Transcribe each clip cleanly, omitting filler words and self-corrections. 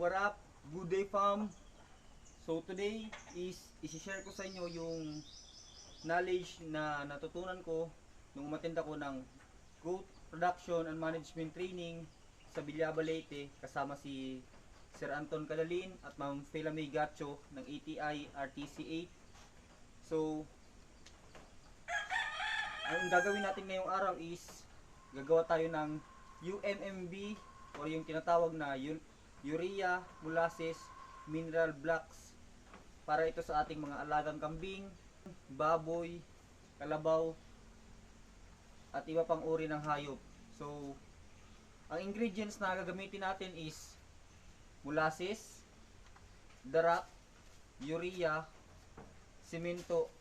What up? Good day fam! So today is isi-share ko sa inyo yung knowledge na natutunan ko nung umattend ako ng Goat Production and Management Training sa Bilyaba Leyte kasama si Sir Anton Cadalin at Ma'am Fela May Gacho ng ATI RTC 8. So ang gagawin natin ngayong araw is gagawa tayo ng UMMB or yung tinatawag na urea, molasses, mineral blocks para ito sa ating mga alagang kambing, baboy, kalabaw at iba pang uri ng hayop. So ang ingredients na gagamitin natin is molasses, darak, urea, simento,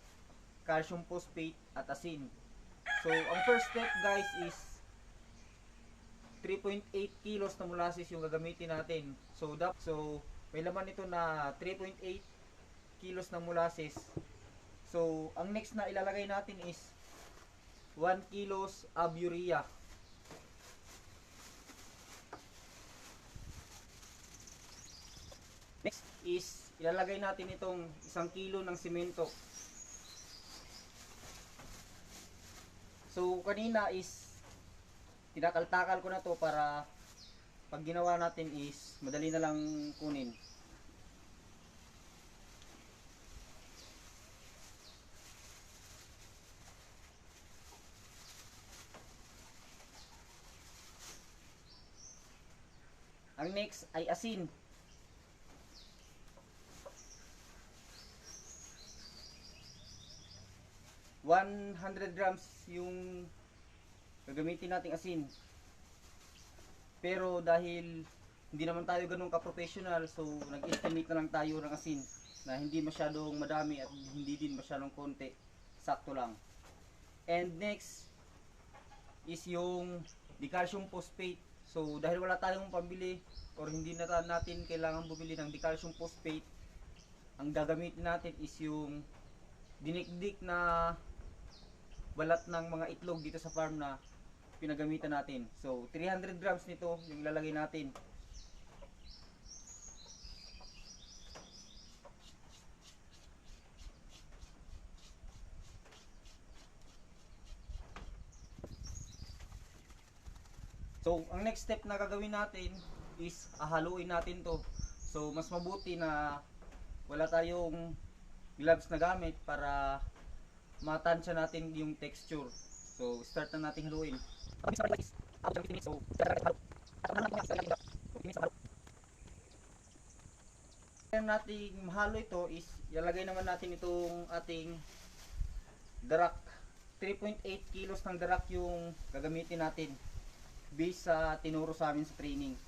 calcium phosphate at asin. So ang first step guys is 3.8 kilos na molasses yung gagamitin natin. So may laman nito na 3.8 kilos na molasses. So ang next na ilalagay natin is 1 kilos of urea. Next is ilalagay natin itong 1 kilo ng simento. So kanina is tinakaltakal ko na to para pag ginawa natin is madali na lang kunin. Ang next ay asin. $100 grams yung gagamitin nating asin. Pero dahil hindi naman tayo ganun ka-professional, so nag-estimate na lang tayo ng asin na hindi masyadong madami at hindi din masyadong konti. Sakto lang. And next is yung decalcium phosphate. So dahil wala tayong pambili or hindi na natin kailangan bumili ng decalcium phosphate, ang gagamitin natin is yung dinikdik na balat ng mga itlog dito sa farm na pinagamitan natin. So 300 grams nito yung ilalagay natin. So ang next step na gagawin natin is haluin natin to. So mas mabuti na wala tayong gloves na gamit para matansya natin yung texture. So start na natin haluin. So natin mahalo ito is ilalagay naman natin itong ating darak. 3.8 kilos ng darak yung gagamitin natin based sa tinuro sa amin sa training.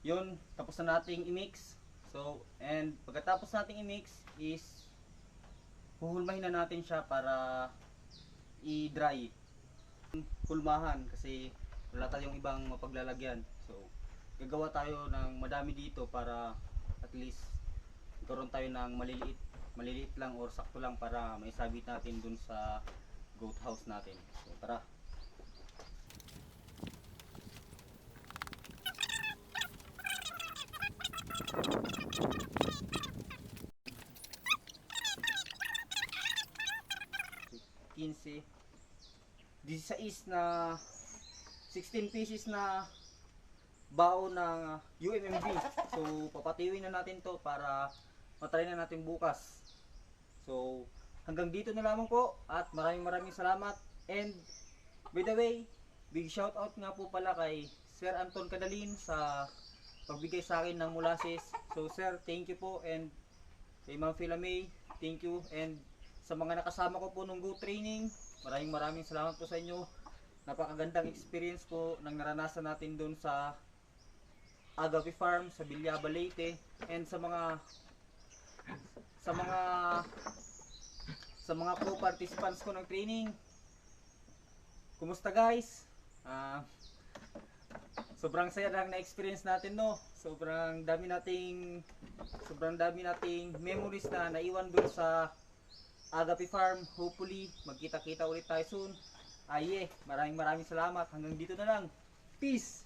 Yun, tapos na nating i-mix. So, and pagkatapos nating i-mix is huhulmahin na natin siya para i-dry. Hulmahan kasi wala tayong ibang mapaglalagyan. So, gagawa tayo ng madami dito para at least magkaroon tayo ng maliliit lang or sakto lang para maisabit natin dun sa goat house natin. So, tara. $15, 16 na 16 pieces na bao ng UMMB. So papatiwin na natin to para matry na natin bukas. So hanggang dito na lamang po at maraming salamat. And by the way, big shout out nga po pala kay Sir Anton Cadalin sa pagbigay sa akin ng molasses. So sir, thank you po, and kay Ma'am Fela May, thank you, and sa mga nakasama ko po nung Go Training, maraming salamat po sa inyo. Napakagandang experience po nang naranasan natin doon sa Agape Farm sa Bilyaba Leyte, and sa mga co-participants ko ng training. Kumusta guys? Sobrang saya lang na experience natin, no. Sobrang dami nating memories na naiwan doon sa Agape Farm. Hopefully, magkita-kita ulit tayo soon. Maraming salamat. Hanggang dito na lang. Peace!